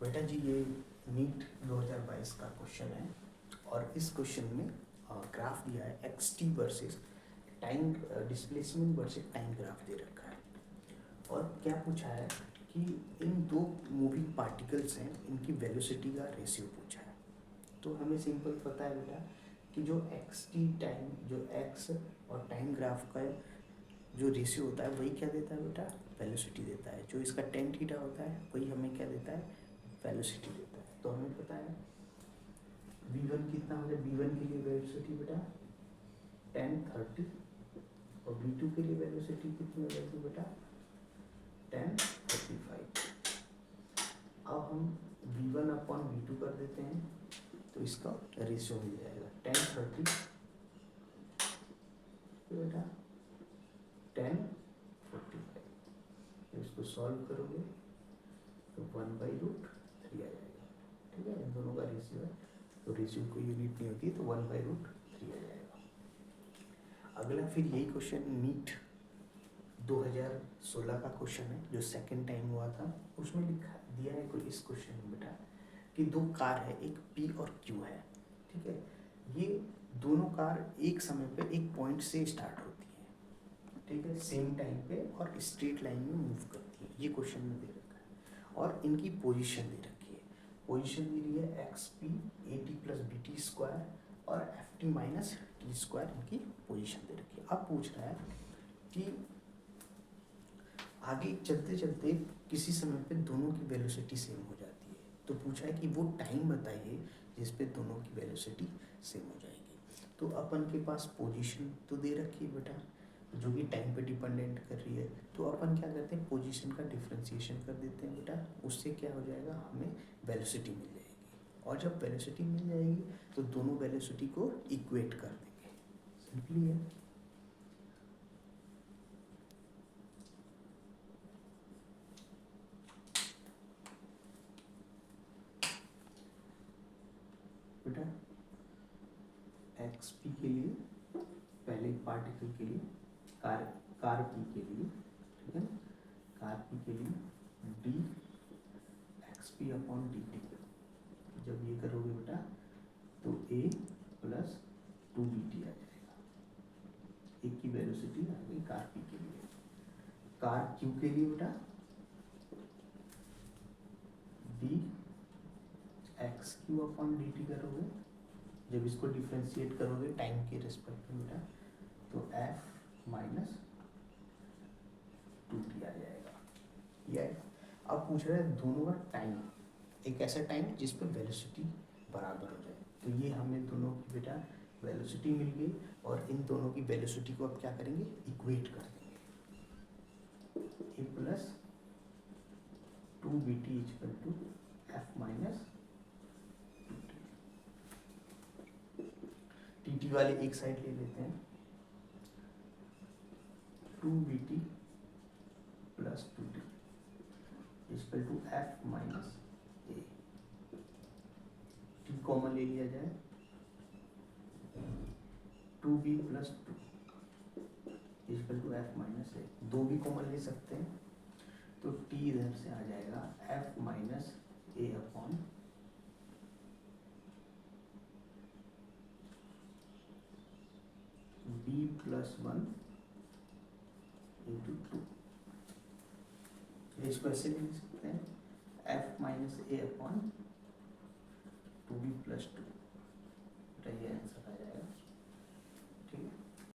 बेटा जी ये नीट 2022 का क्वेश्चन है और इस क्वेश्चन में ग्राफ दिया है X T versus time displacement versus time graph दे रखा है और क्या पूछा है कि इन दो मूविंग पार्टिकल्स हैं इनकी वेलोसिटी का रेशियो पूछा है। तो हमें सिंपल पता है बेटा कि जो एक्स टी टाइम जो एक्स और टाइम ग्राफ का जो रेशियो होता है वही क्या देता है बेटा, वेलोसिटी देता है। जो इसका टेन थीटा होता है वही हमें क्या देता है, वेलोसिटी देता है। तो हमें पता है v1 कितना हो जाए, v1 के लिए वेलोसिटी बेटा 1030 और v2 के लिए वेलोसिटी कितनी हो जाती है बेटा 1035। अब हम v1 अपॉन v2 कर देते हैं तो इसका रेशियो मिल जाएगा 1030 बेटा 1045। इसको सॉल्व करोगे तो 1/√3 आ जाएगा। ठीक है, इन दोनों का रेशियो है तो रेशियो कोई यूनिट नहीं होती तो 1/√3 आ जाएगा। अगला फिर यही क्वेश्चन नीट 2016 का क्वेश्चन है जो सेकंड टाइम हुआ था। उसमें लिखा दिया है कोई इस क्वेश्चन में बेटा कि दो कार है, एक P और Q है। ठीक है, ये दोनों कार एक समय पे एक पॉइंट से स्टार्ट होती है, ठीक है, सेम टाइम पे और स्ट्रेट लाइन में मूव करती है। ये क्वेश्चन में दे रखा है और इनकी पोजीशन दे रखी है। पोजीशन दी रही है X P A T plus B T square और F T minus T square, इनकी पोजीशन दे रखी है। अब पूछ रहा है कि आगे चलते चलते किसी समय पे दोनों की वेलोसिटी सेम हो जाती है। तो पूछा है कि वो टाइम बताइए जिस पे दोनों की वेलोसिटी सेम हो जाएगी। तो अपन के पास पोजीशन तो दे रखी है बेटा जो कि टाइम पे डिपेंडेंट कर रही है। तो अपन क्या करते हैं, पोजीशन का डिफ्रेंसिएशन कर देते हैं बेटा। उससे क्या हो जाएगा, हमें वेलोसिटी मिल जाएगी और जब वेलोसिटी मिल जाएगी तो दोनों वेलोसिटी को इक्वेट कर देंगे। सिंपली है। बेटा एक्स पी के लिए पहले पार्टिकल के लिए कार पी के लिए, ठीक है, कार पी के लिए D x P upon D T. जब ये करोगे बेटा तो ए प्लस 2bt आ जाएगा। एक की वेलोसिटी आ गई कार पी के लिए। कार क्यू के लिए बेटा D x Q upon D T करोगे। जब इसको डिफ्रेंशिएट करोगे टाइम के रिस्पेक्ट में बेटा तो एफ माइनस 2t आ जाएगा। यह अब पूछ रहे हैं दोनों का टाइम, एक ऐसा टाइम जिस पर वेलोसिटी बराबर हो जाए। तो ये हमें दोनों की बेटा वेलोसिटी मिल गई और इन दोनों की वेलोसिटी को अब क्या करेंगे, इक्वेट कर देंगे। A plus 2bt equal to F minus T T वाले एक साइड ले लेते हैं। 2bt plus 2t equal to F minus A. T common ले लिया जाए 2b plus 2 equal to F minus A. दो भी कॉमन ले सकते हैं तो t इधर से आ जाएगा एफ माइनस ए अपॉन b प्लस 1 इंटू 2। इसको ऐसे भी लिख सकते हैं एफ माइनस ए अपॉन 2b प्लस 2। ये आंसर